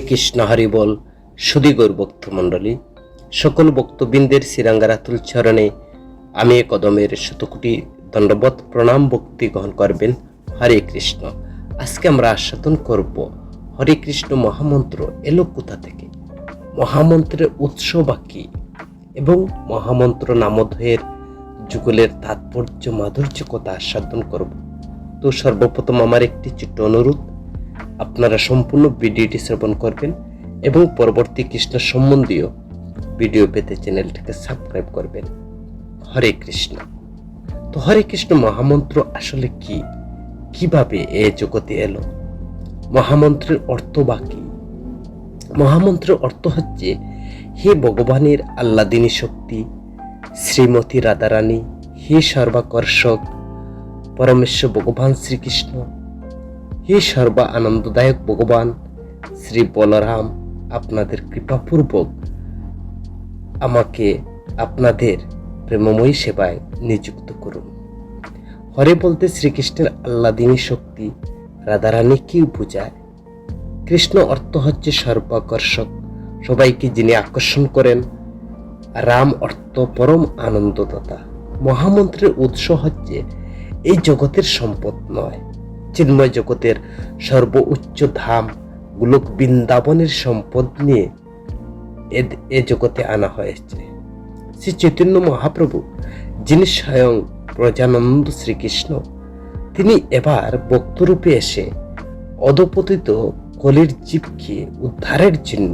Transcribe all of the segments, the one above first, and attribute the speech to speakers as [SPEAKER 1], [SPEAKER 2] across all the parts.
[SPEAKER 1] কৃষ্ণ হরি বল। সুধীগৌর ভক্তমণ্ডলী, সকল ভক্তবৃন্দের শ্রীরাঙ্গারাতুল চরণে আমি কদমের শতকোটি দণ্ডবত প্রণাম ভক্তি গ্রহণ করবেন। হরে কৃষ্ণ। আজকে আমরা আস্বাদন করব হরে কৃষ্ণ মহামন্ত্র এলো কোথা থেকে, মহামন্ত্রের উৎস বা কি, এবং মহামন্ত্র নামধেয়ের যুগলের তাৎপর্য মাধুর্য কথা আস্বাদন করব। তো সর্বপ্রথম আমার একটি ছোট্ট অনুরোধ, আপনারা সম্পূর্ণ ভিডিওটি শ্রবণ করবেন এবং পরবর্তী কৃষ্ণ সম্বন্ধীয় ভিডিও পেতে চ্যানেলটিকে সাবস্ক্রাইব করবেন। হরে কৃষ্ণ। তো হরে কৃষ্ণ মহামন্ত্র আসলে কি, কিভাবে এ জগতে এলো, মহামন্ত্রের অর্থ বা কি? মহামন্ত্রের অর্থ হচ্ছে, হে ভগবানের আহ্লাদিনী শক্তি শ্রীমতী রাধারানী, হে সর্বাকর্ষক পরমেশ্বর ভগবান শ্রীকৃষ্ণ, হে সর্বা আনন্দদায়ক ভগবান শ্রী বলরাম, আপনাদের কৃপাপূর্বক আমাকে আপনাদের প্রেমময়ী সেবায় নিযুক্ত করুন। হরে বলতে শ্রীকৃষ্ণের আহ্লাদিনী শক্তি রাধারানী কি বোঝায়? কৃষ্ণ অর্থ হচ্ছে সর্বাকর্ষক, সবাইকে যিনি আকর্ষণ করেন। রাম অর্থ পরম আনন্দদাতা। মহামন্ত্রের উৎস হচ্ছে এই জগতের সম্পদ নয়, চিন্ময় জগতের সর্বোচ্চ ধাম গোলক বৃন্দাবনের সম্পদ নিয়ে এ জগতে আনা হয়েছে। শ্রী চৈতন্য মহাপ্রভু, যিনি স্বয়ং প্রজানন্দ শ্রীকৃষ্ণ, তিনি এবার ভক্তরূপে এসে অধপতিত কলির জীবকে উদ্ধারের জন্য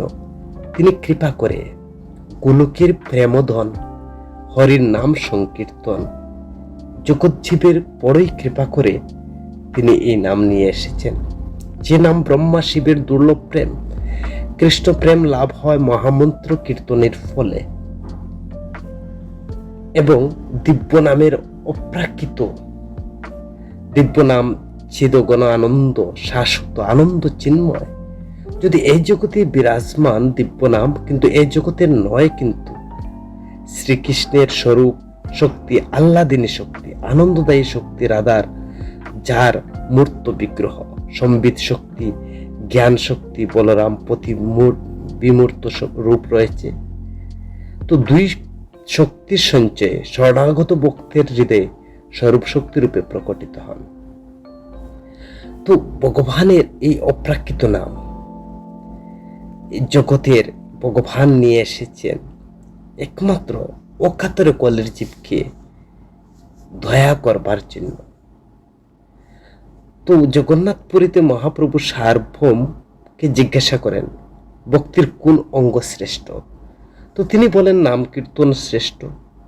[SPEAKER 1] তিনি কৃপা করে গোলকের প্রেমধন হরির নাম সংকীর্তন জগজ্জীবের বড়ই কৃপা করে তিনি এই নাম নিয়ে এসেছেন, যে নাম ব্রহ্মা শিবের দুর্লভ প্রেম। কৃষ্ণ প্রেম লাভ হয় মহামন্ত্র কীর্তনের ফলে, এবং দিব্য নামের অপ্রাকৃত দিব্য নাম চিদগণ আনন্দ, শাশ্বত আনন্দ চিন্ময়। যদি এই জগতে বিরাজমান দিব্য নাম কিন্তু এই জগতের নয়, কিন্তু শ্রীকৃষ্ণের স্বরূপ শক্তি, আহ্লাদিনী শক্তি, আনন্দদায়ী শক্তি রাধার, যার মূর্ত বিগ্রহ, সম্বিত শক্তি, জ্ঞান শক্তি বলরাম প্রতি বিমূর্ত রূপ রয়েছে। তো দুই শক্তির সঞ্চয়ে শরণাগত ভক্তের হৃদয়ে স্বরূপ শক্তি রূপে প্রকটিত হন। তো ভগবানের এই অপ্রাকৃত নাম জগতের ভগবান নিয়ে এসেছেন একমাত্র অকাতরে কলের জীবকে দয়া করবার জন্য। তো জগন্নাথপুরীতে মহাপ্রভু সার্বভৌমকে জিজ্ঞাসা করেন ভক্তির কোন অঙ্গ শ্রেষ্ঠ। তো তিনি বলেন নাম কীর্তন শ্রেষ্ঠ,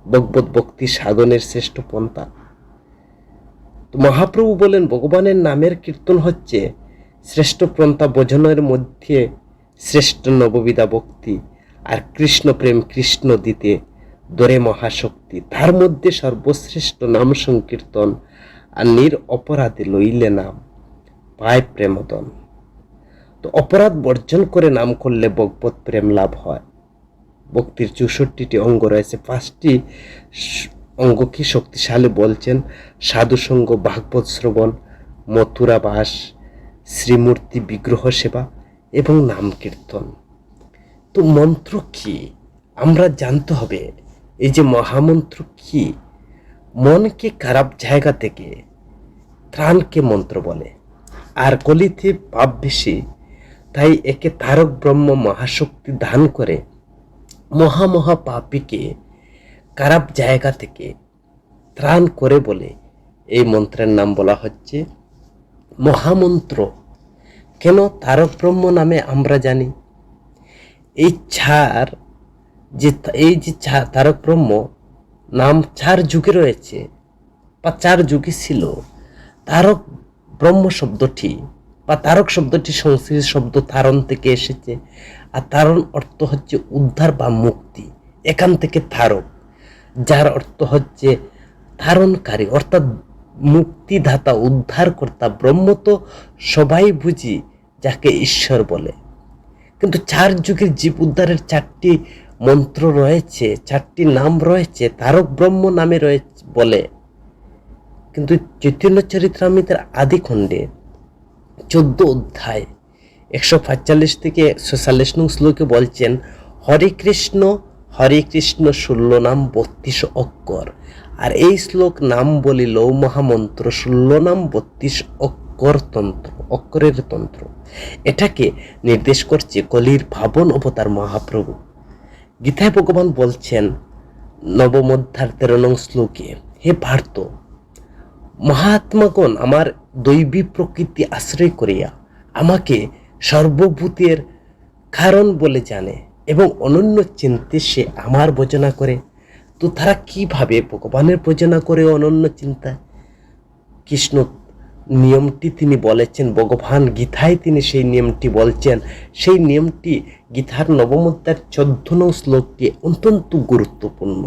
[SPEAKER 1] ভগবত ভক্তি সাধনের শ্রেষ্ঠ পন্থা। তো মহাপ্রভু বলেন ভগবানের নামের কীর্তন হচ্ছে শ্রেষ্ঠ পন্থা, বোঝনের মধ্যে শ্রেষ্ঠ নববিধা ভক্তি, আর কৃষ্ণ প্রেম কৃষ্ণ দিতে দরে মহাশক্তি, তার মধ্যে সর্বশ্রেষ্ঠ নাম সংকীর্তন, আর অপরাধে লইলে নাম পায় প্রেমদন। তো অপরাধ বর্জন করে নাম করলে ভগবত প্রেম লাভ হয়। ভক্তির 64টি অঙ্গ রয়েছে, 5টি অঙ্গকে শক্তিশালী বলছেন সাধুসঙ্গ, ভাগবত শ্রবণ, মথুরা বাস, শ্রীমূর্তি বিগ্রহ সেবা এবং নাম কীর্তন। তো মন্ত্র কি আমরা জানতে হবে। এই যে মহামন্ত্র কি, মনকে খারাপ জায়গা থেকে ত্রাণকে মন্ত্র বলে। আর কলিতে পাপ বেশি, তাই একে তারক ব্রহ্ম মহাশক্তি দান করে মহা পাপীকে খারাপ জায়গা থেকে ত্রাণ করে বলে এই মন্ত্রের নাম বলা হচ্ছে মহামন্ত্র। কেন তারক ব্রহ্ম নামে আমরা জানি? এই তারক ব্রহ্ম নাম 4 যুগে রয়েছে বা 4 যুগে ছিল। তারক ব্রহ্ম শব্দটি বা তারক শব্দটি সংস্কৃত শব্দ তারণ থেকে এসেছে, আর তারণ অর্থ হচ্ছে উদ্ধার বা মুক্তি। এখান থেকে তারক, যার অর্থ হচ্ছে ধারণকারী, অর্থাৎ মুক্তিদাতা, উদ্ধারকর্তা। ব্রহ্ম তো সবাই বুঝি যাকে ঈশ্বর বলে, কিন্তু 4 যুগের জীব উদ্ধারের 4টি মন্ত্র রয়েছে, 4টি নাম রয়েছে, তারক ব্রহ্ম নামে রয়েছে বলে। কিন্তু চৈতন্য চরিতামৃতের আদি খণ্ডে 14 অধ্যায় 145 থেকে 46 নং শ্লোকে বলছেন, হরে কৃষ্ণ 16 নাম 32 অক্ষর। আর এই শ্লোক নাম বলিল মহামন্ত্র, 16 নাম 32 অক্ষরের তন্ত্র। এটাকে নির্দেশ করছে কলির ভাবন অবতার মহাপ্রভু। গীতায় ভগবান বলছেন নবম অধ্যায় 13 নং শ্লোকে, হে পার্থ, মহাত্মাগণ আমার দৈবী প্রকৃতি আশ্রয় করিয়া আমাকে সর্বভূতের কারণ বলে জানে এবং অনন্য চিন্তে সে আমার ভজনা করে। তো তারা কিভাবে ভগবানের ভজনা করে অনন্য চিন্তায়? কৃষ্ণ নিয়মটি তিনি বলেছেন, ভগবান গীতায় তিনি সেই নিয়মটি বলছেন। সেই নিয়মটি গীতার নবম অধ্যায়ের 14 নং শ্লোকটি অত্যন্ত গুরুত্বপূর্ণ।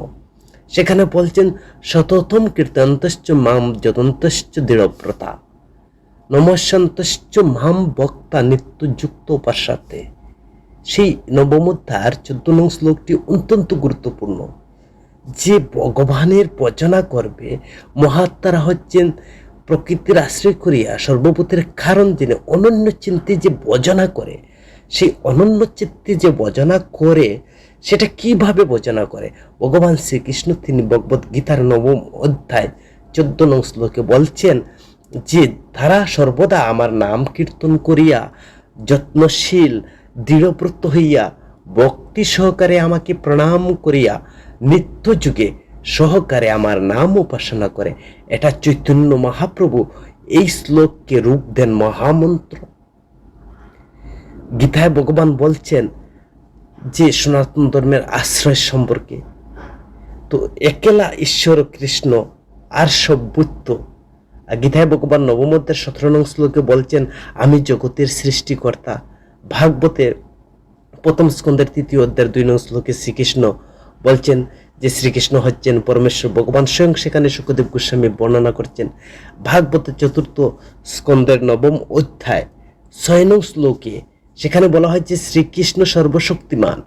[SPEAKER 1] সেখানে বলছেন, সততম কীর্তন্তশ্চ মাম যতন্তশ্চ দৃঢ়ব্রতা নমস্যন্তশ্চ মাম বক্তা নিত্যযুক্ত উপাস্যাতে। সেই নবম অধ্যায়ের 14 নং শ্লোকটি অত্যন্ত গুরুত্বপূর্ণ। যে ভগবানের ভজনা করবে, মহাত্মারা হচ্ছেন প্রকৃতির আশ্রয় করিয়া সর্বভূতের কারণ জেনে অনন্য চিন্তে যে ভজনা করে, সেই অনন্য চিত্তে যে ভজনা করে সেটা কিভাবে ভজনা করে? ভগবান শ্রীকৃষ্ণ তিনি ভগবদ গীতার নবম অধ্যায় 14 নং শ্লোকে বলছেন যে তারা সর্বদা আমার নাম কীর্তন করিয়া যত্নশীল দৃঢ়ব্রত হইয়া ভক্তি সহকারে আমাকে প্রণাম করিয়া নিত্য যুগে সহকারে আমার নাম উপাসনা করে। এটা চৈতন্য মহাপ্রভু এই শ্লোককে রূপ দেন মহামন্ত্র। গীতায় ভগবান বলছেন যে সনাতন ধর্মের আশ্রয় সম্পর্কে, তো একেলা ঈশ্বর কৃষ্ণ আর সব বৈত্য। গীতায় ভগবান নবম অধ্যায়ের 17 নং শ্লোকে বলছেন, আমি জগতের সৃষ্টিকর্তা। ভাগবতের প্রথম স্কন্ধের 3য় অধ্যায়ের 2 নং শ্লোকে শ্রীকৃষ্ণ বলছেন যে শ্রীকৃষ্ণ হচ্ছেন পরমেশ্বর ভগবান স্বয়ং। সেখানে শুকদেব গোস্বামী বর্ণনা করছেন। ভাগবতের 4th স্কন্ধের 9ম অধ্যায় 6 নং শ্লোকে সেখানে বলা হয় যে শ্রীকৃষ্ণ সর্বশক্তিমান।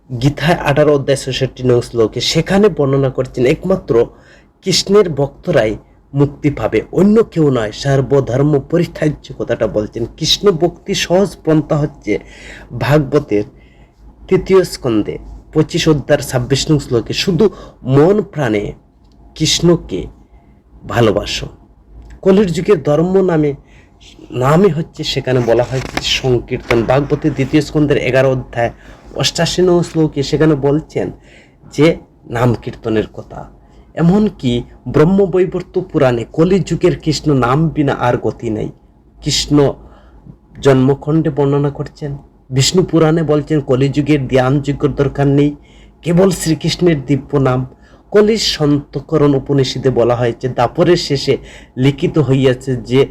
[SPEAKER 1] গীতায় 18 অধ্যায় 66 নং শ্লোকে সেখানে বর্ণনা করছেন একমাত্র কৃষ্ণের ভক্তরাই মুক্তি পাবে, অন্য কেউ নয়। সর্বধর্ম পরিত্যাজ্য কথাটা বলছেন। কৃষ্ণ ভক্তি সহজ পন্থা হচ্ছে ভাগবতের 3য় স্কন্ধে 25 অধ্যায় 26 নং শ্লোকে, শুধু মন প্রাণে কৃষ্ণকে ভালোবাসো। কলির যুগের ধর্ম নামে হচ্ছে সেখানে বলা হয় সংকীর্তন। ভাগবতের 2য় স্কন্ধের 11 অধ্যায় 88 নং শ্লোকে সেখানে বলছেন যে নাম কীর্তনের কথা। এমনকি ব্রহ্মবৈবর্ত পুরাণে কলিযুগের কৃষ্ণ নাম বিনা আর গতি নেই। কৃষ্ণ জন্মখণ্ডে বর্ণনা করছেন। বিষ্ণু পুরাণে বলছেন কলিযুগের ধ্যান যজ্ঞের দরকার নেই, কেবল শ্রীকৃষ্ণের দিব্য নাম। কলির সন্তকরণ উপনিষদে বলা হয়েছে দাপরের শেষে লিখিত হইয়াছে যে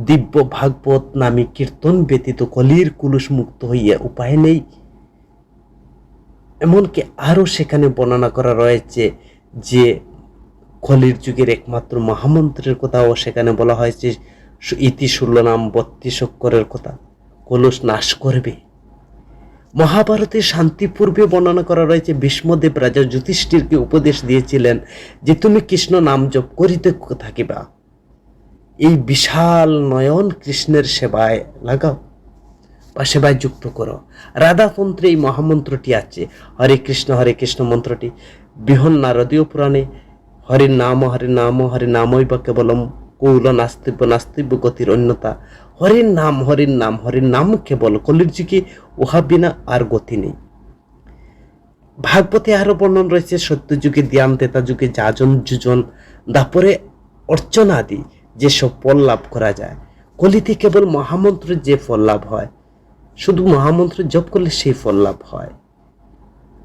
[SPEAKER 1] দিব্য ভাগবত নামী কীর্তন ব্যতীত কলির কুলুষ মুক্ত হইয়া উপায় নেই। এমনকি আরও সেখানে বর্ণনা করা রয়েছে যে কলির যুগের একমাত্র মহামন্ত্রের কথাও সেখানে বলা হয়েছে, ইতি 16 নাম 32 অক্ষরের কথা কলুষ নাশ করবে। মহাভারতের শান্তি পূর্বে বর্ণনা করা রয়েছে ভীষ্মদেব রাজা যুধিষ্ঠিরকে উপদেশ দিয়েছিলেন যে তুমি কৃষ্ণ নাম জপ করিতে থাকিবা, এই বিশাল নয়ন কৃষ্ণের সেবায় লাগাও বা সেবায় যুক্ত করো। রাধাতন্ত্রে এই মহামন্ত্রটি আছে, হরে কৃষ্ণ মন্ত্রটি। বৃহৎ নারদীয় পুরাণে হরির নাম হরি নামই বা কেবলম কৌল নাস্তিব্য গতির অন্যতা। হরির নাম কেবল, কলির যুগে উহা বিনা আর গতি নেই। ভাগবতে আরো বর্ণন রয়েছে সত্যযুগে ধ্যান, ত্রেতা যুগে যাজন যুজন, দাপরে অর্চনা আদি যেসব ফল লাভ করা যায়। কলিতে কেবল মহামন্ত্রের যে ফল লাভ হয়, শুধু মহামন্ত্র জপ করলে সেই ফল লাভ হয়।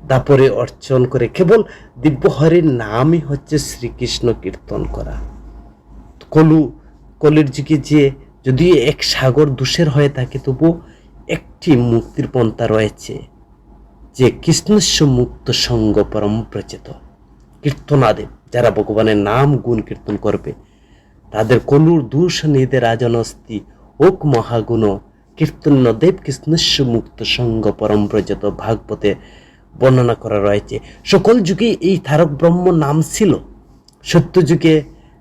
[SPEAKER 1] দাপরে অর্চন করে কেবল দিব্য হরির নামই হচ্ছে শ্রীকৃষ্ণ কীর্তন করা। কলির যুগে যে যদি এক সাগর দূষের হয়ে থাকে, তবু একটি মুক্তির পন্থা রয়েছে যে কৃষ্ণস্য মুক্ত সঙ্গ পরম প্রচেত। কীর্তনাদেব যারা ভগবানের নাম গুণ কীর্তন করবে তাদের কলুর দূষ নিদে রাজনস্তি ওক মহাগুণ কীর্তনদেব কৃষ্ণস্য মুক্ত সঙ্গ পরম প্রচেত। ভাগবতে বর্ণনা করা রয়েছে সকল যুগে এই তারক ব্রহ্ম নাম ছিল। সত্য যুগে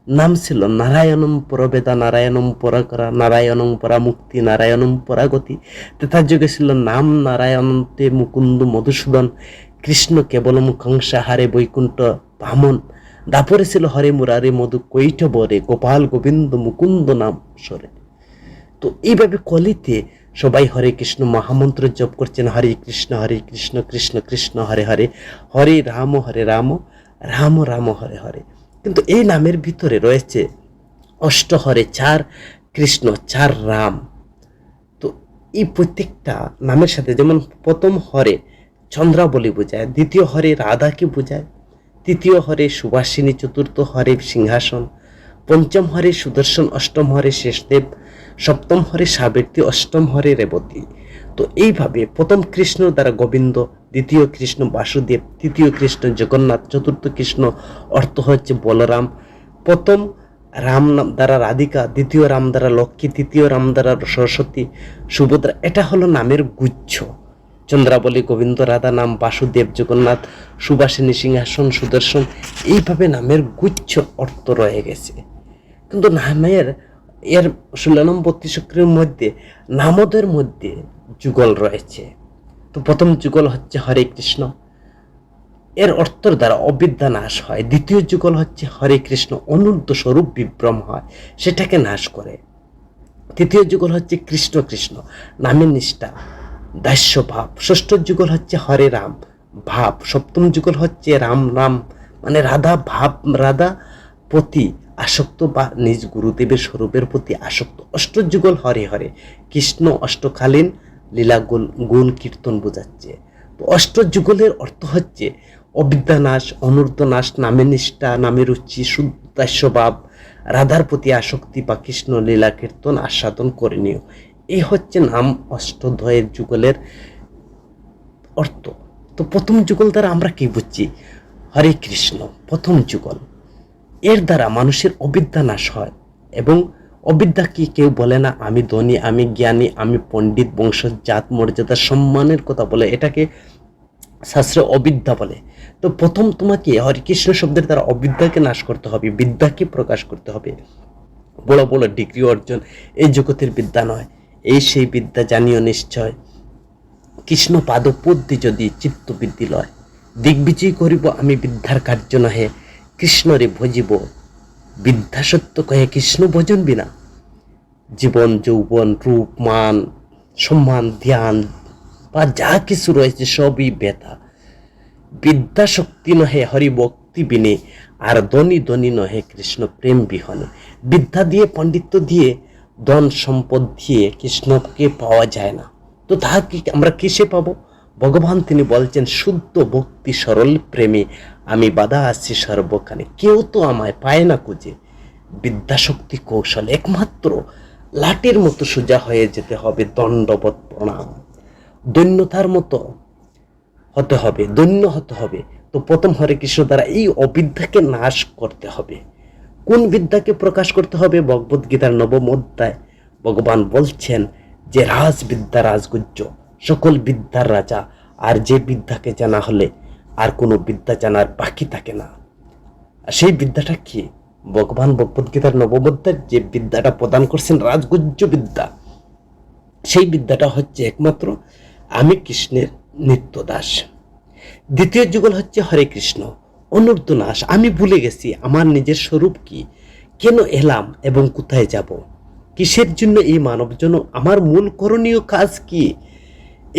[SPEAKER 1] নাম ছিল নারায়ণম পরবেদা, নারায়ণম পরাকরা, নারায়ণম পরামুক্তি, নারায়ণম পরাগতি। তেতার যুগে ছিল নাম নারায়ণতে মুকুন্দ মধুসূদন, কৃষ্ণ কেবলম কংসাহারে বৈকুণ্ঠ বামন। দাপরে ছিল হরে মুরারে মধু কৈঠবরে, গোপাল গোবিন্দ মুকুন্দ নাম সরে। তো এইভাবে কলিতে সবাই হরে কৃষ্ণ মহামন্ত্র জপ করছেন, হরে কৃষ্ণ কৃষ্ণ কৃষ্ণ হরে হরে, হরে রাম রাম রাম হরে হরে। কিন্তু এই নামের ভিতরে রয়েছে অষ্ট হরে, 4 কৃষ্ণ 4 রাম। তো এই প্রত্যেকটা নামের সাথে, যেমন প্রথম হরে চন্দ্রাবলী বোঝায়, দ্বিতীয় হরে রাধাকে বোঝায়, তৃতীয় হরে সুবাসিনী, চতুর্থ হরে সিংহাসন, পঞ্চম হরে সুদর্শন, অষ্টম হরে শেষদেব, সপ্তম হরে সাবিত্রী, অষ্টম হরে রেবতী। তো এইভাবে প্রথম কৃষ্ণ দ্বারা গোবিন্দ, দ্বিতীয় কৃষ্ণ বাসুদেব, তৃতীয় কৃষ্ণ জগন্নাথ, চতুর্থ কৃষ্ণ অর্থ হচ্ছে বলরাম, প্রথম রাম নাম দ্বারা রাধিকা, দ্বিতীয় রাম দ্বারা লক্ষ্মী, তৃতীয় রাম দ্বারা সরস্বতী, সুভদ্রা। এটা হলো নামের গুচ্ছ। চন্দ্রাবলী, গোবিন্দ, রাধা নাম, বাসুদেব, জগন্নাথ, সুবাসিনী, সিংহাসন, সুদর্শন, এইভাবে নামের গুচ্ছ অর্থ রয়ে গেছে। কিন্তু নামের এর 16 নম্বর 32 চক্রের মধ্যে নামদের মধ্যে যুগল রয়েছে। তো প্রথম যুগল হচ্ছে হরে কৃষ্ণ, এর অর্থর দ্বারা অবিদ্যা নাশ হয়। দ্বিতীয় যুগল হচ্ছে হরে কৃষ্ণ, অনূর্ধ্ব স্বরূপ বিভ্রম হয়, সেটাকে নাশ করে। তৃতীয় যুগল হচ্ছে কৃষ্ণ কৃষ্ণ, নামের নিষ্ঠা, দাস্য ভাব। ষষ্ঠ যুগল হচ্ছে হরে রাম ভাব। সপ্তম যুগল হচ্ছে রাম রাম মানে রাধা ভাব, রাধা প্রতি আসক্ত বা নিজ গুরুদেবের স্বরূপের প্রতি আসক্ত। অষ্ট যুগল হরে হরে, কৃষ্ণ অষ্টকালীন লীলা গুণ কীর্তন বোঝাচ্ছে। তো অষ্ট যুগলের অর্থ হচ্ছে অবিদ্যা নাশ, অনূর্ধ্ব নাশ, নামে নিষ্ঠা, নামে রুচি, শুদ্ধাস্য ভাব, রাধার প্রতি আসক্তি বা কৃষ্ণ লীলা কীর্তন আস্বাদন করে নিও। এই হচ্ছে নাম অষ্টদ্বয়ের যুগলের অর্থ। তো প্রথম যুগল দ্বারা আমরা কি বুঝছি? হরে কৃষ্ণ প্রথম যুগল, এর দ্বারা মানুষের অবিদ্যা নাশ হয়। এবং অবিদ্যা কি কেউ বলে না আমি ধনী, আমি জ্ঞানী, আমি পণ্ডিত, বংশ জাত মর্যাদা সম্মানের কথা বলে, এটাকে শাস্ত্রে অবিদ্যা বলে। তো প্রথম তোমাকে হরে কৃষ্ণ শব্দের দ্বারা অবিদ্যাকে নাশ করতে হবে, বিদ্যাকে প্রকাশ করতে হবে। বড় বড় ডিগ্রি অর্জন এই জগতের বিদ্যা নয়, এই সেই বিদ্যা জানিও নিশ্চয়, কৃষ্ণ পাদপদ্মে যদি চিত্তবৃদ্ধি লয়। দিগ্বিজয়ী করিব আমি বিদ্যার কার্য নহে, কৃষ্ণরে ভজিব বিদ্যা সত্য কহে। কৃষ্ণ ভজন বিনা জীবন, যৌবন, রূপ, মান, সম্মান, ধ্যান বা যা কিছু রয়েছে সবই ব্যথা। বিদ্যা শক্তি নহে হরি ভক্তি বিনে, আর ধনী ধনী নহে কৃষ্ণ প্রেম বিহনে। বিদ্যা দিয়ে, পণ্ডিত্য দিয়ে, ধন সম্পদ দিয়ে কৃষ্ণকে পাওয়া যায় না। তো তাহা কি আমরা কিসে পাবো? ভগবান তিনি বলছেন শুদ্ধ ভক্তি সরল প্রেমে আমি বাধা আছি সর্বখানে, কেউ তো আমায় পায় না খুঁজে। বিদ্যাশক্তি কৌশল একমাত্র লাঠির মতো সোজা হয়ে যেতে হবে, দণ্ডবত প্রণাম, দৈন্যতার মতো হতে হবে, দৈন্য হতে হবে। তো প্রথম হরে কৃষ্ণ দ্বারা এই অবিদ্যাকে নাশ করতে হবে। কোন বিদ্যাকে প্রকাশ করতে হবে? ভগবদ গীতার 9ম অধ্যায় ভগবান বলছেন যে রাজবিদ্যা রাজগুজ্জ, সকল বিদ্যার রাজা। আর যে বিদ্যাকে জানা হলে আর কোনো বিদ্যা জানার বাকি থাকে না। আর সেই বিদ্যাটা কি? ভগবান ভগবদ গীতার 9ম অধ্যায় যে বিদ্যাটা প্রদান করছেন রাজগুজ্জ বিদ্যা, সেই বিদ্যাটা হচ্ছে একমাত্র আমি কৃষ্ণের নিত্য দাস। দ্বিতীয় যুগল হচ্ছে হরে কৃষ্ণ, অনূর্ধ্ব নাশ, আমি ভুলে গেছি আমার নিজের স্বরূপ কি, কেন এলাম এবং কোথায় যাব, কিসের জন্য এই মানব জন্য, আমার মূল করণীয় কাজ কি,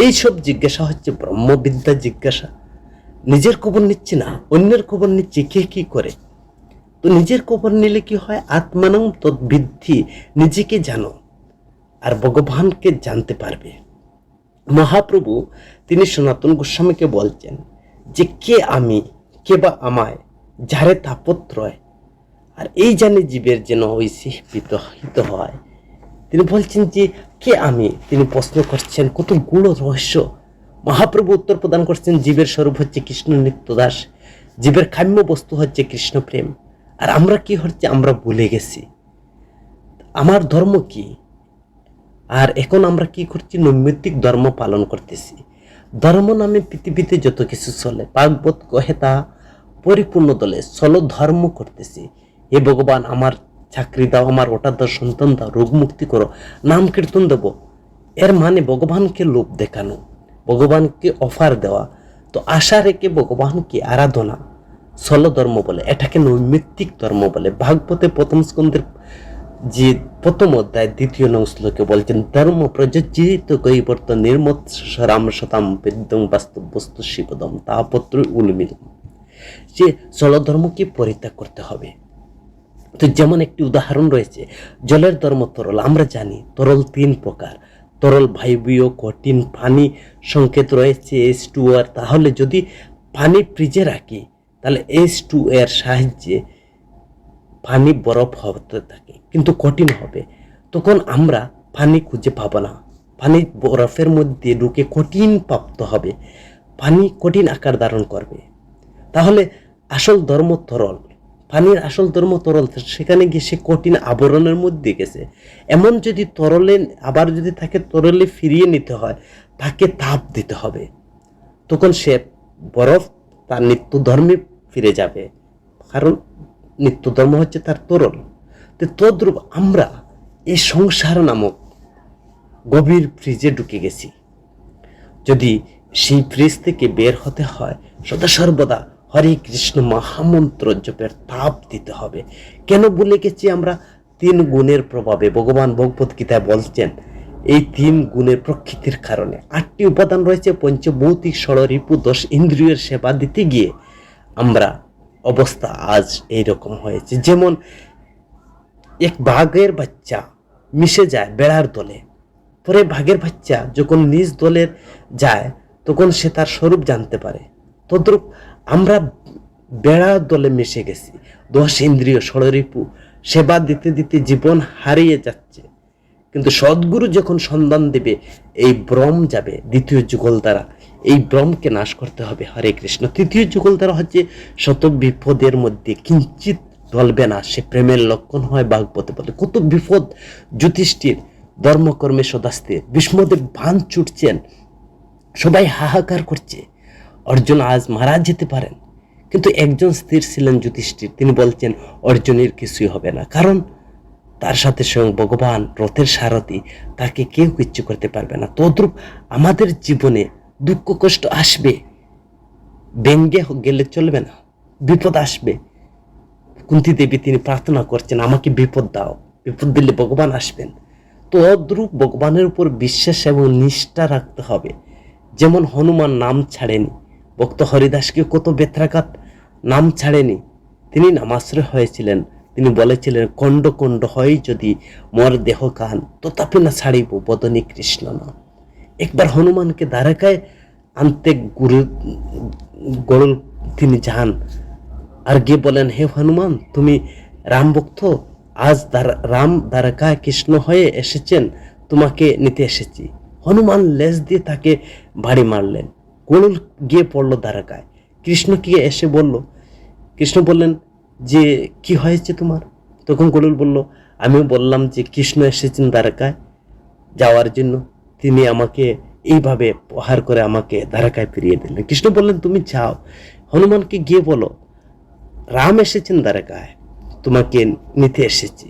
[SPEAKER 1] এইসব জিজ্ঞাসা হচ্ছে ব্রহ্মবিদ্যা জিজ্ঞাসা। নিজের খবর নিচ্ছি না, অন্যের খবর নিচ্ছি, কে কি করে। তো নিজের খবর নিলে কি হয়? আত্মানং তদ্বিদ্ধি, নিজেকে জানো আর ভগবানকে জানতে পারবে। মহাপ্রভু তিনি সনাতন গোস্বামীকে বলছেন যে কে আমি, কে বা আমায়, যারে তাপত্রয় আর এই জানে জীবের যেন ঐশী হিত হয়। তিনি বলছেন যে কে আমি, তিনি প্রশ্ন করছেন কত গূঢ় রহস্য। মহাপ্রভু উত্তর প্রদান করছেন জীবের স্বরূপ হচ্ছে কৃষ্ণ নিত্য দাস, জীবের কাম্য বস্তু হচ্ছে কৃষ্ণ প্রেম। আর আমরা কি হচ্ছে? আমরা ভুলে গেছি আমার ধর্ম কি। আর এখন আমরা কি করছি? নৈমিত্তিক ধর্ম পালন করতেছি। ধর্ম নামে পৃথিবীতে যত কিছু চলে, ভাগবত কহে তা পরিপূর্ণ দলে চলো ধর্ম করতেছি। হে ভগবান আমার চাকরি দাও, আমার ওটা দাও, সন্তান দাও, রোগ মুক্তি করো, নাম কীর্তন দেবো। এর মানে ভগবানকে লোভ দেখানো, ভগবানকে অফার দেওয়া। তো আশা রেখে ভগবানকে আরাধনা স্থলধর্ম বলে, এটাকে নৈমিত্তিক ধর্ম বলে। ভাগবতে প্রথম স্কন্ধের যে প্রথম অধ্যায় 2য় শ্লোকে বলছেন, ধর্ম প্রযোজ্যিত কৈবর্ত নির্মৎসরাম শতাম বিদ্যং বাস্তব বস্তু শিবদম তাপত্র উন্মিলম। যে স্থলধর্মকে পরিত্যাগ করতে হবে। তো যেমন একটি উদাহরণ রয়েছে, জলের ধর্ম তরল। আমরা জানি তরল 3 প্রকার, তরল, বায়বীয়, কঠিন। পানি সংকেত রয়েছে H2O। তাহলে যদি পানি ফ্রিজে রাখি তাহলে H2 এর সাহায্যে পানি বরফ হতে থাকে, কিন্তু কঠিন হবে। তখন আমরা পানি খুঁজে পাবো না, পানি বরফের মধ্যে ঢুকে কঠিন প্রাপ্ত হবে, পানি কঠিন আকার ধারণ করবে। তাহলে আসল ধর্ম তরল, পানির আসল ধর্ম তরল, সেখানে গিয়ে সে কঠিন আবরণের মধ্যে গেছে। এমন যদি তরলে আবার যদি তাকে তরলে ফিরিয়ে নিতে হয়, তাকে তাপ দিতে হবে, তখন সে বরফ তার নিত্য ধর্মে ফিরে যাবে, কারণ নিত্য ধর্ম হচ্ছে তার তরল। তো তদ্রূপ আমরা এই সংসার নামক গভীর ফ্রিজে ঢুকে গেছি। যদি সেই ফ্রিজ থেকে বের হতে হয়, সদা সর্বদা হরে কৃষ্ণ মহামন্ত্র জপের তাপ দিতে হবে। কেন ভুলে গেছি আমরা? 3 গুণের প্রভাবে। ভগবান ভগবত গীতায় বলছেন এই 3 গুণের প্রকৃতির কারণে। 8টি উপাদান রয়েছে, পঞ্চভৌতিক, ষড়রিপু, 10 ইন্দ্রিয়ের সেবা দিতে গিয়ে আমরা অবস্থা আজ এইরকম হয়েছে। যেমন এক বাঘের বাচ্চা মিশে যায় বেড়ার দলে, পরে বাঘের বাচ্চা যখন নিজ দলের যায় তখন সে তার স্বরূপ জানতে পারে। তদ্রূপ আমরা বেড়ার দলে মিশে গেছি, 10 ইন্দ্রিয়, ষড়রিপু সেবা দিতে দিতে জীবন হারিয়ে যাচ্ছে। কিন্তু সদ্গুরু যখন সন্ধান দেবে, এই ভ্রম যাবে 2য় যুগল দ্বারা। এই ভ্রমকে নাশ করতে হবে। হরে কৃষ্ণ। 3য় যুগল দ্বারা হচ্ছে শত বিপদের মধ্যে কিঞ্চিত টলবে না, সে প্রেমের লক্ষণ হয়। ভাগবতে বলে কত বিপদ যুধিষ্ঠির, ধর্মকর্মে সদাস্তে। ভীষ্মদেব বাণ ছুটছেন, সবাই হাহাকার করছে, অর্জুন আজ মারা যেতে পারেন, কিন্তু একজন স্থির ছিলেন যুধিষ্ঠির। তিনি বলছেন অর্জুনের কিছুই হবে না, কারণ তার সাথে স্বয়ং ভগবান রথের সারথি, তাকে কেউ কিচ্ছু করতে পারবে না। তদ্রূপ আমাদের জীবনে দুঃখ কষ্ট আসবে, ব্যঙ্গে গেলে চলবে না, বিপদ আসবে। কুন্তী দেবী তিনি প্রার্থনা করছেন আমাকে বিপদ দাও, বিপদ দিলে ভগবান আসবেন। তদ্রূপ ভগবানের উপর বিশ্বাস এবং নিষ্ঠা রাখতে হবে। যেমন হনুমান নাম ছাড়েনি, ভক্ত হরিদাসকে কত বেত্রাঘাত, নাম ছাড়েনি, তিনি নামাশ্রয় হয়েছিলেন। তিনি বলেছিলেন কণ্ড কণ্ড হয় যদি মোর দেহ কান, তথাপি না ছাড়িব বদনী কৃষ্ণ নাম। একবার হনুমানকে দ্বারকায় আনতে গরুল তিনি যান, আর গিয়ে বলেন হে হনুমান, তুমি রাম ভক্ত, আজ রাম দ্বারকায় কৃষ্ণ হয়ে এসেছেন, তোমাকে নিতে এসেছি। হনুমান লেজ দিয়ে তাকে বাড়ি মারলেন। গরুল গিয়ে পড়লো দ্বারকায়, কৃষ্ণকে এসে বলল, কৃষ্ণ বললেন যে কি হয়েছে তোমার? তখন গরুল বলল, আমিও বললাম যে কৃষ্ণ এসেছেন দ্বারকায় যাওয়ার জন্য, তিনি আমাকে এইভাবে প্রহার করে আমাকে দ্বারকায় ফিরিয়ে দিলেন। কৃষ্ণ বললেন তুমি যাও, হনুমানকে গিয়ে বলো রাম এসেছেন দ্বারকায়, তোমাকে নিতে এসেছি।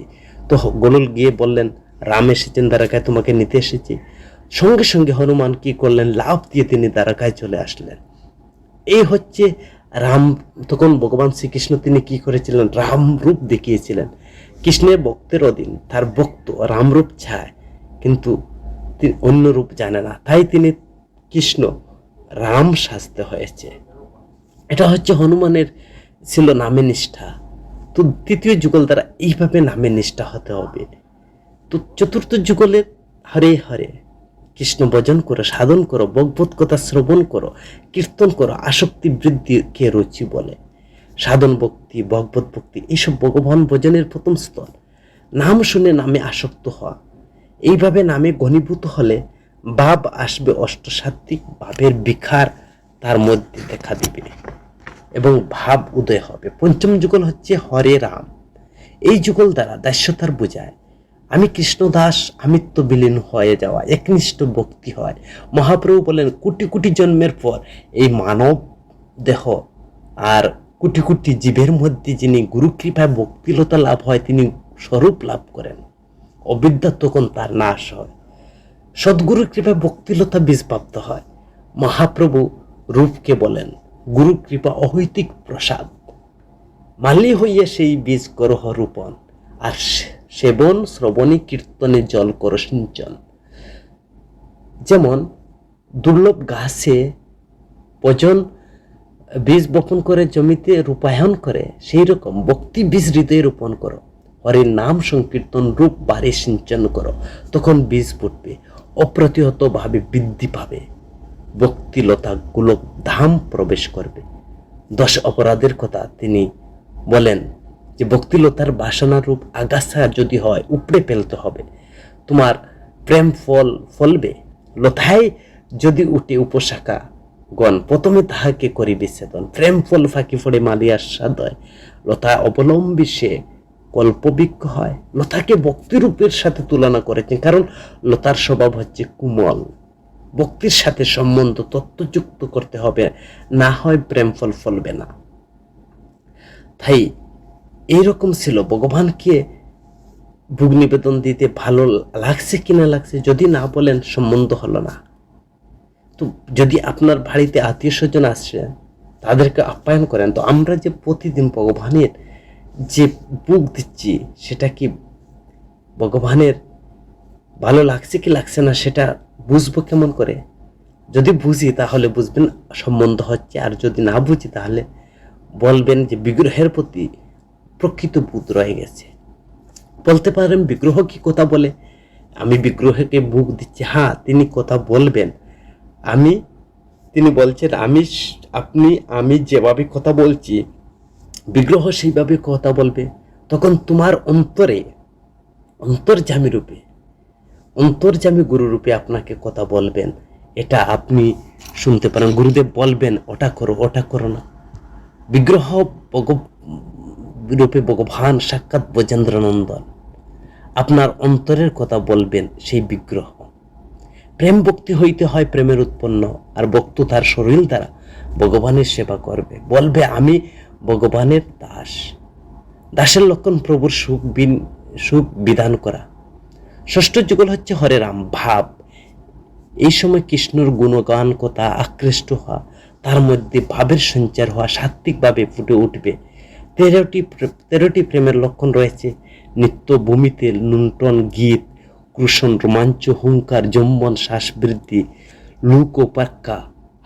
[SPEAKER 1] তো গরুল গিয়ে বললেন রাম এসেছেন দ্বারকায়, তোমাকে নিতে এসেছি। সঙ্গে সঙ্গে হনুমান কি করলেন, লাফ দিয়ে তিনি দ্বারকায় চলে আসলেন। এই হচ্ছে রাম। তখন ভগবান শ্রীকৃষ্ণ তিনি কি করেছিলেন, রাম রূপ দেখিয়েছিলেন। কৃষ্ণের ভক্তের অধীন, তার ভক্ত রামরূপ চায়, কিন্তু তিনি অন্য রূপ জানে না, তাই তিনি কৃষ্ণ রাম সাজতে হয়েছে। এটা হচ্ছে হনুমানের ছিল নামে নিষ্ঠা। তো 3য় যুগল দ্বারা এইভাবে নামে নিষ্ঠা হতে হবে। তো 4র্থ যুগলে হরে হরে কৃষ্ণ ভজন করো, সাধন করো, ভগবত কথা শ্রবণ করো, কীর্তন করো। আসক্তি বৃদ্ধিকে রুচি বলে। সাধন ভক্তি, ভগবত ভক্তি এইসব ভগবান ভজনের প্রথম স্তর। নাম শুনে নামে আসক্ত হওয়া, এইভাবে নামে ঘনীভূত হলে ভাব আসবে, অষ্টসাত্ত্বিক ভাবের বিকার তার মধ্যে দেখা দিবে এবং ভাব উদয় হবে। 5ম যুগল হচ্ছে হরে রাম। এই যুগল দ্বারা দাস্যতার বোঝায়, আমি কৃষ্ণদাস, আমিত্ব বিলীন হয়ে যাওয়া, একনিষ্ঠ ভক্তি হয়। মহাপ্রভু বলেন কোটি কোটি জন্মের পর এই মানব দেহ আর কোটি কোটি জীবের মধ্যে যিনি গুরুকৃপায় ভক্তিলতা লাভ হয়, তিনি স্বরূপ লাভ করেন, অবিদ্যা তখন তার নাশ হয়। সদ্গুরুর কৃপায় ভক্তিলতা বীজপ্রাপ্ত হয়। মহাপ্রভু রূপকে বলেন গুরু কৃপা অহৈতিক প্রসাদ, মালি হইয়া সেই বীজ করহ রোপণ, আর সেবন শ্রবণী কীর্তনে জল কর সিঞ্চন। যেমন দুর্লভ গাছে পজন বীজ বপন করে জমিতে রূপায়ণ করে, সেই রকম ভক্তি বীজ হৃদয়ে রোপণ করো, হরির নাম সংকীর্তন রূপ বাড়ি সিঞ্চন করো, তখন বীজ ফুটবে, অপ্রতিহত ভাবে বৃদ্ধি পাবে, ভক্তিলতা গোলক ধাম প্রবেশ করবে। 10 অপরাধের কথা তিনি বলেন যে ভক্তিলতার বাসনা রূপ আগাছা যদি হয় উপড়ে ফেলতে হবে, তোমার প্রেম ফল ফলবে। লতায় যদি উঠে উপশাখা গণ, প্রথমে তাহাকে করিবে ছেদন, প্রেম ফল ফাঁকি ফোড়ে মালি আস্বাদ হয়, লতা অবলম্বী সে কল্পবিজ্ঞ হয়। লতাকে ভক্তিরূপের সাথে তুলনা করেছেন, কারণ লতার স্বভাব হচ্ছে কোমল, ভক্তির সাথে সম্বন্ধ তত্ত্বযুক্ত করতে হবে, না হয় প্রেম ফল ফলবে না। তাই এইরকম ছিল, ভগবানকে ভোগ নিবেদন দিতে ভালো লাগছে কিনা লাগছে, যদি না বলেন সম্বন্ধ হলো না। তো যদি আপনার বাড়িতে আত্মীয় স্বজন আসছে, তাদেরকে আপ্যায়ন করেন, তো আমরা যে প্রতিদিন ভগবানের যে ভোগ দিচ্ছি, সেটা কি ভগবানের ভালো লাগছে কি লাগছে না সেটা বুঝবো কেমন করে? যদি বুঝি তাহলে বুঝবেন সম্বন্ধ হচ্ছে, আর যদি না বুঝি তাহলে বলবেন যে বিগ্রহের প্রতি প্রকৃত বোধ রয়ে গেছে। বলতে পারেন বিগ্রহ কি কথা বলে, আমি বিগ্রহকে ভোগ দিচ্ছি, হ্যাঁ তিনি কথা বলবেন। তিনি বলছেন আমি যেভাবে কথা বলছি বিগ্রহ সেইভাবে কথা বলবে, তখন তোমার অন্তর্যামী রূপে, অন্তর্যামী গুরু রূপে আপনাকে কথা বলবেন। এটা আপনি শুনতে পারেন, গুরুদেব বলবেন ওটা করো ওটা করো না। বিগ্রহ রূপে ভগবান সাক্ষাৎ ব্রজেন্দ্রনন্দন আপনার অন্তরের কথা বলবেন। সেই বিগ্রহ প্রেম ভক্তি হইতে হয় প্রেমের উৎপন্ন, আর ভক্ত তার শরীর দ্বারা ভগবানের সেবা করবে, বলবে আমি ভগবানের দাস। দাসের লক্ষণ প্রভুর সুখ বিধান করা। ষষ্ঠ যুগল হচ্ছে হরে রাম ভাব। এই সময় কৃষ্ণর গুণগান কথা আকৃষ্ট হওয়া, তার মধ্যে ভাবের সঞ্চার হওয়া, সাত্ত্বিকভাবে ফুটে উঠবে। 13টি প্রেমের লক্ষণ রয়েছে: নিত্য ভূমিতে লুণ্ঠন, গীত, ক্রুশন, রোমাঞ্চ, হুঙ্কার, জম্বন, শ্বাসবৃদ্ধি, লুকোপাক্কা,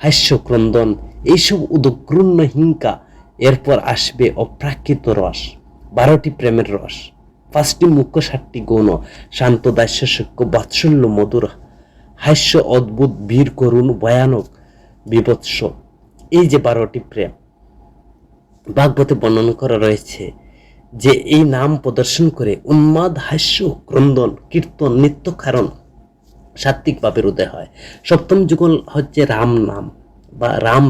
[SPEAKER 1] হাস্য, ক্রন্দন, এইসব উদগ্রূণ্য হিংকা। এরপর আসবে অপ্রাকৃত রস, 12টি প্রেমের রস, 5টি মুখ্য, 7টি গৌণ, শান্ত, দাস্য, সূক্ষ্ম, বাৎসল্য, মধুর, হাস্য, অদ্ভুত, বীর, করুণ, ভয়ানক, বিভৎস। এই যে 12টি প্রেম ভাগবতে বর্ণনা করা রয়েছে, যে এই নাম প্রদর্শন করে উন্মাদ, হাস্য, ক্রন্দন, কীর্তন, নিত্য কারণ সাত্ত্বিক ভাবের উদয় হয়। 7ম যুগল হচ্ছে রাম নাম বা রাম।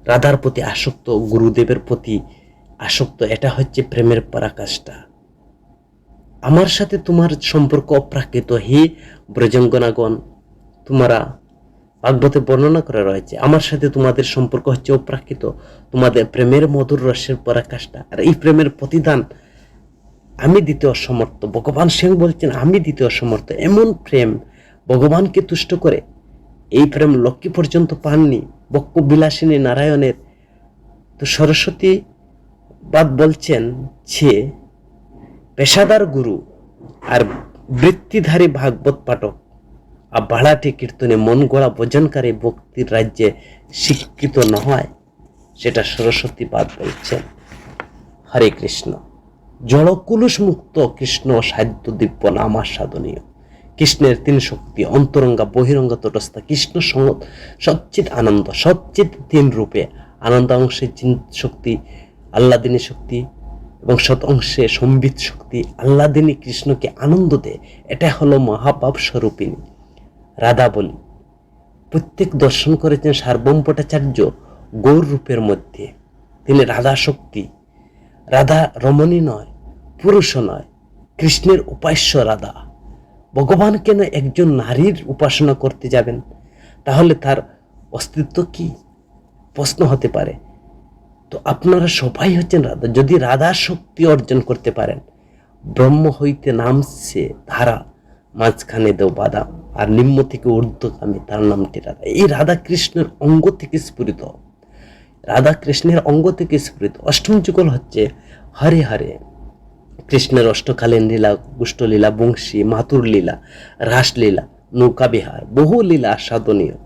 [SPEAKER 1] রাধার প্রতি আসক্ত, গুরুদেবের প্রতি আসক্ত, এটা হচ্ছে প্রেমের পরাকাষ্ঠা। আমার সাথে তোমার সম্পর্ক অপ্রাকৃত, হে ব্রজঙ্গনাগণ। তোমরা ভাগবতে বর্ণনা করা রয়েছে, আমার সাথে তোমাদের সম্পর্ক হচ্ছে অপ্রাকৃত, তোমাদের প্রেমের মধুর রসের পরাকাষ্ঠা, আর এই প্রেমের প্রতিদান আমি দিতে অসমর্থ। ভগবান স্বয়ং বলছেন আমি দিতে অসমর্থ। এমন প্রেম ভগবানকে তুষ্ট করে, এই প্রেম লক্ষ্মী পর্যন্ত পাননি, বক্ষ বিলাসিনী নারায়ণের। তো সরস্বতী বাদ বলছেন যে পেশাদার গুরু আর বৃত্তিধারী ভাগবত পাঠক আর ভাড়াটে কীর্তনে মন গড়া ভজনকারী ভক্তির রাজ্যে স্বীকৃত না হয়, সেটা সরস্বতী বাদ বলছেন। হরে কৃষ্ণ। জড়কুলুষ মুক্ত কৃষ্ণ সাধ্য দিব্য নাম আস্বাদনীয়। কৃষ্ণের 3 শক্তি, অন্তরঙ্গা, বহিরঙ্গা, তটস্থা। কৃষ্ণ সচ্চিত আনন্দ, সচ্চিত 3 রূপে, আনন্দ অংশে শক্তি, আহ্লাদিনী শক্তি, এবং সৎ অংশে সম্বিত শক্তি। আহ্লাদিনী কৃষ্ণকে আনন্দ দেয়, এটা হলো মহাভাব স্বরূপিনী রাধা বলি। প্রত্যেক দর্শন করেছেন সার্বভৌম ভট্টাচার্য গৌর রূপের মধ্যে। তিনি রাধা শক্তি, রাধা রমণী নয়, পুরুষও নয়, কৃষ্ণের উপাস্য রাধা। ভগবান কেন একজন নারীর উপাসনা করতে যাবেন? তাহলে তার অস্তিত্ব কি? প্রশ্ন হতে পারে। তো আপনারা সবাই হচ্ছেন রাধা। যদি রাধা শক্তি অর্জন করতে পারেন, ব্রহ্ম হইতে নামছে ধারা, মাঝখানে দেও বাধা, আর নিম্ন থেকে ঊর্ধ্বগামী, তার নামটি রাধা। এই রাধা কৃষ্ণের অঙ্গ থেকে স্ফুরিত, রাধা কৃষ্ণের অঙ্গ থেকে স্ফুরিত। অষ্টম যুগল হচ্ছে হরে হরে, কৃষ্ণের অষ্টকালীন লীলা, গুষ্টলীলা, বংশী, মাতুর লীলা, রাসলীলা, নৌকা বিহার, বহু লীলা আস্বাদনীয়।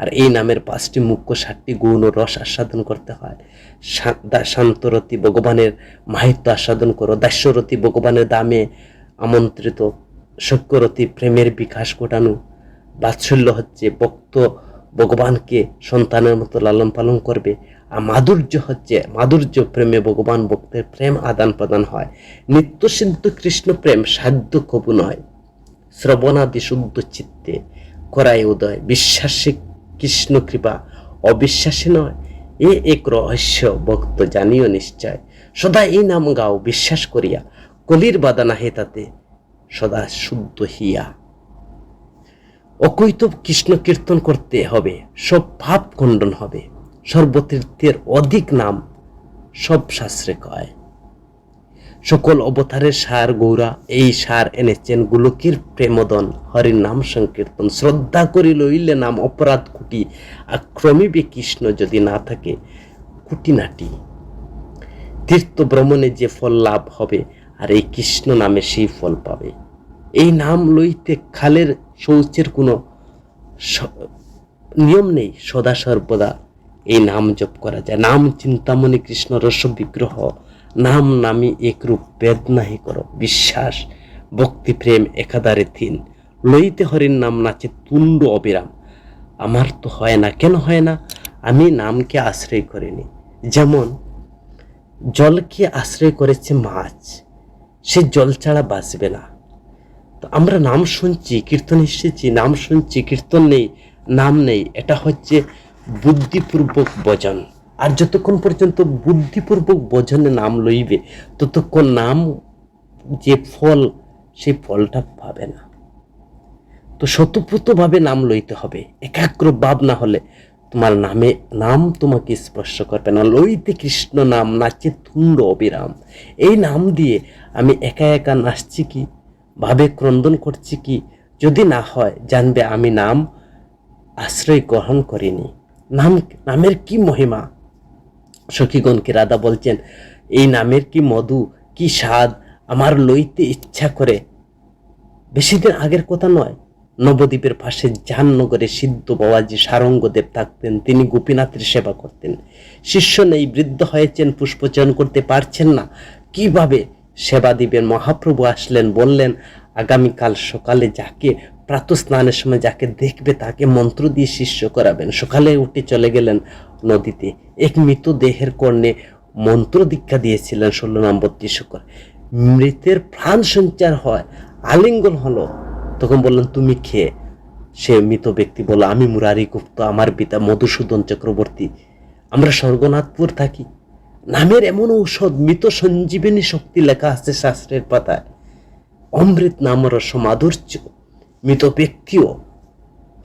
[SPEAKER 1] আর এই নামের 5টি মুখ্য 7টি গুণ ও রস আস্বাদন করতে হয়। শান্তরতি ভগবানের মাহিত্য আস্বাদন করো, দাস্যরতি ভগবানের দামে আমন্ত্রিত, সক্যরতি প্রেমের বিকাশ ঘটানো, বাৎসল্য হচ্ছে ভক্ত ভগবানকে সন্তানের মতো লালন পালন করবে, আর মাধুর্য হচ্ছে মাধুর্য প্রেমে ভগবান ভক্তের প্রেম আদান প্রদান হয়। নিত্য সিদ্ধ কৃষ্ণ প্রেম সাধ্য কবু নয়, শ্রবণাদি শুদ্ধ চিত্তে করায় উদয়, বিশ্বাসী কৃষ্ণ কৃপা অবিশ্বাসী নয়, এ এক রহস্য ভক্ত জানিও নিশ্চয়। সদা এই নাম গাও বিশ্বাস করিয়া, কলির বাধা নাহে তাতে সদা শুদ্ধ হিয়া। অকৈত কৃষ্ণ কীর্তন করতে হবে, সব পাপ খণ্ডন হবে, সর্বতীর্থের অধিক নাম সব শাস্ত্রে কয়। সকল অবতারের সার গৌরা, এই সার এনেছেন গোলকের প্রেমদন, হরির নাম সংকীর্তন শ্রদ্ধা করি লইলে নাম অপরাধ কুটি, আক্রমিবে কৃষ্ণ যদি না থাকে কুটিনাটি। তীর্থ ভ্রমণে যে ফল লাভ হবে, আর এই কৃষ্ণ নামে সেই ফল পাবে। এই নাম লইতে খালের শৌচের কোনো নিয়ম নেই, সদা সর্বদা এই নাম জপ করা যায়। নাম চিন্তামণি কৃষ্ণ রস বিগ্রহ, নাম নামি একরূপ বেদ নাহি করো বিশ্বাস, ভক্তি প্রেম একাধারে থিন, লইতে হরির নাম নাচে তুণ্ড অবিরাম। আমার তো হয় না, কেন হয় না? আমি নামকে আশ্রয় করিনি। যেমন জলকে আশ্রয় করেছে মাছ, সে জল ছাড়া বাঁচবে না। তো আমরা নাম শুনছি, কীর্তন এসেছি, নাম শুনছি, কীর্তন নেই, নাম নেই, এটা হচ্ছে বুদ্ধিপূর্বক ভজন। আর যতক্ষণ পর্যন্ত বুদ্ধিপূর্বক ভজনে নাম লইবে, ততক্ষণ নাম যে ফল, সেই ফলটা পাবে না। তো শতপ্রতভাবে নাম লইতে হবে, একাগ্র ভাব না হলে তোমার নাম তোমাকে স্পর্শ করবে না। লইতে কৃষ্ণ নাম নাচে তুণ্ড অবিরাম। এই নাম দিয়ে আমি একা একা নাচছি কি, ভাবে ক্রন্দন করছি কি, যদি না হয় জানবে আমি নাম আশ্রয় গ্রহণ করিনি। নামের কি মহিমা, সখীগণকে রাধা বলছেন, এই নামের কি মধু, কি স্বাদ, আমার লইতে ইচ্ছা করে। বেশি দিন আগের কথা নয়, নবদ্বীপের পাশে জাহাননগরে সিদ্ধ বাবাজি সারঙ্গদেব থাকতেন, তিনি গোপীনাথের সেবা করতেন। শিষ্য নেই, বৃদ্ধ হয়েছেন, পুষ্পচয়ন করতে পারছেন না, কিভাবে সেবা দিবেন? মহাপ্রভু আসলেন, বললেন আগামীকাল সকালে যাকে প্রাতঃ স্নানের সময় যাকে দেখবে তাকে মন্ত্র দিয়ে শিষ্য করাবেন। সকালে উঠে চলে গেলেন নদীতে, এক মৃত দেহের কর্ণে মন্ত্র দীক্ষা দিয়েছিলেন 16 নম্বর ত্রিশকর। মৃতের প্রাণ সঞ্চার হয়, আলিঙ্গন হলো, তখন বললেন তুমি খেয়ে। সে মৃত ব্যক্তি বলল, আমি মুরারি গুপ্ত, আমার পিতা মধুসূদন চক্রবর্তী, আমরা স্বর্গনাথপুর থাকি। নামের এমন ঔষধ, মৃত সঞ্জীবনী শক্তি লেখা আছে শাস্ত্রের পাতায়। অমৃত নাম রস মাধুর্য, মৃত ব্যক্তিও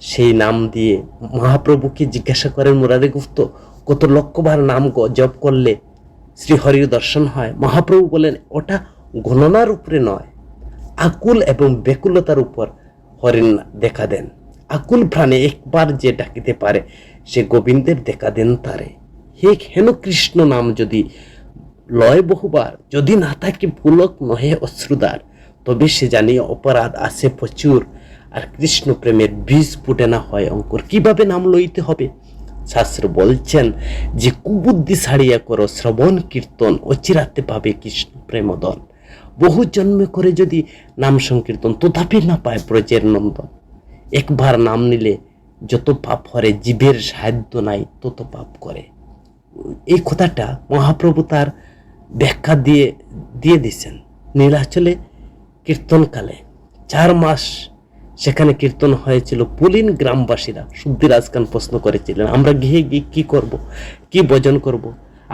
[SPEAKER 1] সেই নাম দিয়ে মহাপ্রভুকে জিজ্ঞাসা করেন, মুরারি গুপ্ত কত লক্ষবার নাম জপ করলে শ্রীহরির দর্শন হয়? মহাপ্রভু বলেন, ওটা গণনার উপরে নয়, আকুল এবং ব্যাকুলতার উপর হরিণ দেখা দেন। আকুল প্রাণে একবার যে ডাকিতে পারে, সে গোবিন্দের দেখা দেন তারে। হে হেন কৃষ্ণ নাম যদি লয় বহুবার, যদি না থাকে পুলক নহে অশ্রুদার, তবে সে জানিয়ে অপরাধ আছে প্রচুর, আর কৃষ্ণ প্রেমের বীজ ফুটে না হয় অঙ্কুর। কিভাবে নাম লইতে হবে? শাস্ত্র বলছেন যে কুবুদ্ধি ছাড়িয়া করো শ্রবণ কীর্তন, অচিরাতে পাবে কৃষ্ণ প্রেমদন। বহু জন্মে করে যদি নাম সংকীর্তন, তথাপি না পায় ব্রজের নন্দন। একবার নাম নিলে যত পাপ হরে, জীবের সাহায্য নাই তত পাপ করে। এই কথাটা মহাপ্রভু তার ব্যাখ্যা দিয়ে দিয়েছেন। নীলাচলে কীর্তনকালে 4 মাস সেখানে কীর্তন হয়েছিল। পুলিন গ্রামবাসীরা শুদ্ধিরাজ খান প্রশ্ন করেছিলেন, আমরা গিয়ে কি করব, কি ভজন করব,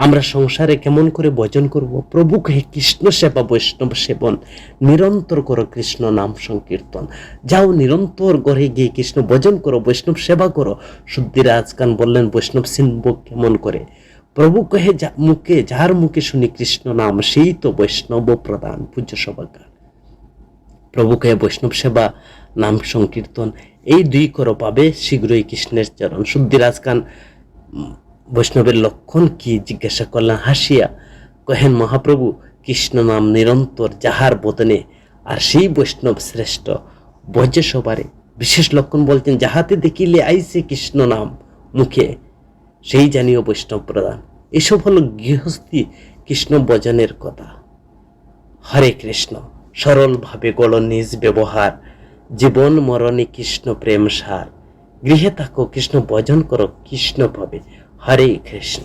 [SPEAKER 1] আমরা সংসারে কেমন করে ভজন করব? প্রভুকে কৃষ্ণ সেবা বৈষ্ণব সেবন নিরন্তর করো, কৃষ্ণ নাম সংকীর্তন। যাও নিরন্তর ঘরে গিয়ে কৃষ্ণ ভজন করো, বৈষ্ণব সেবা করো। শুদ্ধিরাজ খান বললেন, বৈষ্ণব চিনব কেমন করে? প্রভু কহে যার মুখে শুনি কৃষ্ণ নাম, সেই তো বৈষ্ণব প্রধান। পূজ্য সভাকার প্রভু কহে বৈষ্ণব সেবা, নাম সংকীর্তন, এই দুই করো পাবে শীঘ্রই কৃষ্ণের চরণ। শুদ্ধিরাজ খান বৈষ্ণবের লক্ষণ কি জিজ্ঞাসা করলেন হাসিয়া। কহেন মহাপ্রভু, কৃষ্ণ নাম নিরন্তর যাহার বদনে, আর সেই বৈষ্ণব শ্রেষ্ঠ। ভজ্য সবারে বিশেষ লক্ষণ বলছেন, যাহাতে দেখিলে আইসে কৃষ্ণ নাম মুখে, সেই জানিও বৈষ্ণব প্রধান। এসব হলো গৃহস্থী কৃষ্ণ ভজনের কথা। হরে কৃষ্ণ সরলভাবে গড় নিজ ব্যবহার, জীবন মরণে কৃষ্ণ প্রেম সার। গৃহে থাকো কৃষ্ণ ভজন করো কৃষ্ণ ভাবে। হরে কৃষ্ণ।